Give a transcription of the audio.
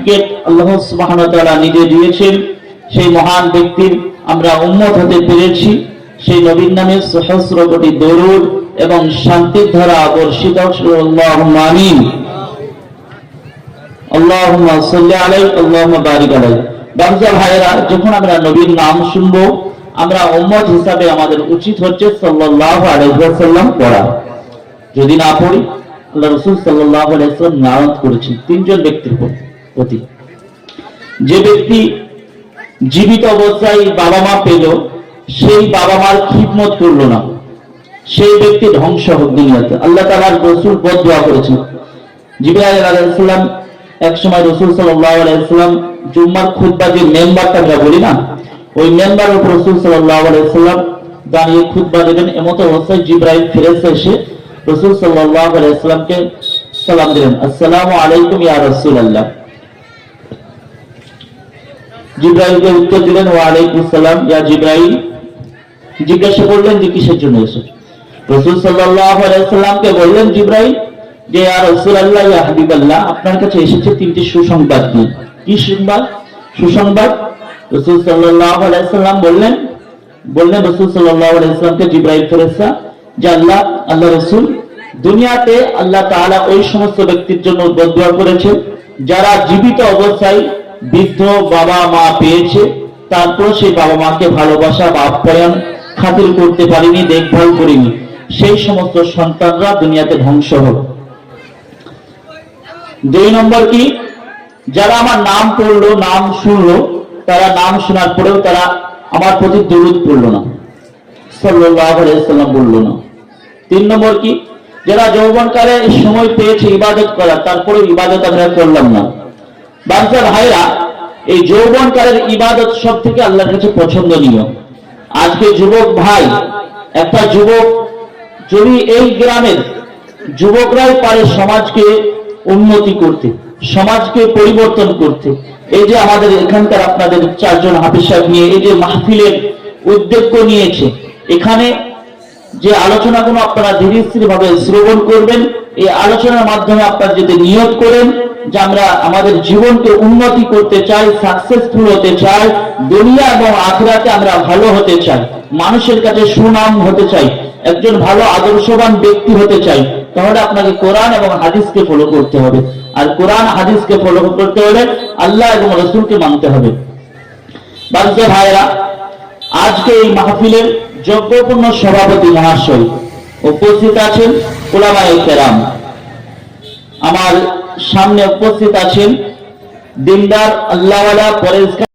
Certificate আল্লাহ সুবহানাহু ওয়া তাআলা নিজে দিয়েছেন। সেই মহান ব্যক্তির আমরা উম্মত হতে পেরেছি। সেই নবীর নামে সহস্র কোটি দরুদ এবং শান্তির ধারা বর্ষিত হোক। আল্লাহুম্মা আমিন। আল্লাহুম্মা সাল্লি আলাইহি আল্লাহুম্মা বারিক আলাইহি। বাংলা ভাইরা, যখন আমরা নবীর নাম শুনবো, আমরা উম্মত হিসাবে আমাদের উচিত হচ্ছে সাল্লাল্লাহু আলাইহি ওয়াসাল্লাম পড়া। যদি না পড়ি, আল্লাহ রাসূল সাল্লাল্লাহু আলাইহি ওয়াসাল্লাম লানত করেছেন তিনজন ব্যক্তির প্রতি। যে ব্যক্তি জীবিত অবস্থায় বাবা মা পেল, সেই বাবা মার খিদমত করলো না, সেই ব্যক্তি ধ্বংস হোক দুনিয়াতে। আল্লাহ তাআলার রাসূল বদদুয়া করেছেন। জিবরাইল আলাইহিস সালাম এক সময় রাসূল সাল্লাল্লাহু আলাইহি ওয়াসাল্লাম জুম্মার খুতবা যে মেম্বারটা আমরা বলি না, ওই মেম্বারের উপর রাসূল সাল্লাল্লাহু আলাইহি ওয়াসাল্লাম দাঁড়িয়ে খুতবা দেবেন। এমত অবস্থায় জিবরাইল ফেরেশতা এসে রাসূল সাল্লাল্লাহু আলাইহি ওয়াসাল্লামকে সালাম দিলেন, আসসালামু আলাইকুম ইয়া রাসূলুল্লাহ। জিবরাইলকে উত্তর দিলেন, ওয়া আলাইকুম সালাম ইয়া জিবরাইল। জিজ্ঞাসা করলেন যে কিসের জন্য এসেছো? রাসূল সাল্লাল্লাহু আলাইহি ওয়াসাল্লামকে বললেন জিবরাইল যে ইয়া রাসূলুল্লাহ ইয়া হাবিবাল্লাহ, আপনার কাছে এসেছে তিনটি সুসংবাদ নিয়ে। কি সংবাদ? সুসংবাদ। রাসূল সাল্লাল্লাহু আলাইহি ওয়াসাল্লাম বললেন রাসূল সাল্লাল্লাহু আলাইহি ওয়াসাল্লামকে জিবরাইল ফেরেশতা যে আল্লাহ রাসূল, দুনিয়াতে আল্লাহ তাআলা ওই সমস্ত ব্যক্তির জন্য বদদুয়া করেছেন যারা জীবিত অবস্থায় বৃদ্ধ বাবা মা পেয়েছে, তারপর সেই বাবা মাকে ভালোবাসা বা আপ্যায়ন খাতির করতে পারেনি, দেখভাল করেনি, সেই সমস্ত সন্তানরা দুনিয়াতে ধ্বংস হবে। দুই নম্বর কি? যারা আমার নাম পড়লো, নাম শুনলো, তারা নাম শোনার পরেও তারা আমার প্রতি দরুদ পড়লো না, সাল্লাল্লাহু আলাইহি ওয়াসাল্লাম বললো না। তিন নম্বর কি? যারা যৌবনকালে সময় পেয়েছে ইবাদত করার, তারপরে ইবাদত আমরা করলাম না। বাচ্চা ভাইরা, এই যৌবনকালের ইবাদত সব থেকে আল্লাহর কাছে পছন্দনীয়। আজকে যুবক ভাই, একটা যুবক যদি এই গ্রামের যুবকরাই পারে সমাজকে উন্নতি করতে, সমাজকে পরিবর্তন করতে, এই যে আমাদের এখানকার আপনাদের চারজন হাফেজ সাহেব নিয়ে এই যে মাহফিলের উদ্যোগ নিয়েছে, এখানে যে আলোচনাগুলো আপনারা ধীরে স্থির ভাবে শ্রবণ করবেন, এই আলোচনার মাধ্যমে আপনারা যদি নিয়ত করেন যে আমরা আমাদের জীবনকে উন্নতি করতে চাই, সাকসেসফুল হতে চাই, দুনিয়া এবং আখিরাতে আমরা ভালো হতে চাই, মানুষের কাছে সুনাম হতে চাই, একজন ভালো আদর্শবান ব্যক্তি হতে চাই, তাহলে আপনাকে কোরআন এবং হাদিসকে ফলো করতে হবে। আর কোরআন হাদিসকে ফলো করতে হলে আল্লাহ এবং রাসূলকে মানতে হবে। বাচ্চা ভাইরা, আজকে এই মাহফিলের যোগ্যপূর্ণ সভাপতি মহাশয় উপস্থিত আছেন, উলামায়ে কেরাম আমার সামনে উপস্থিত আছেন, দিনদার আল্লাহওয়ালা পরেজগার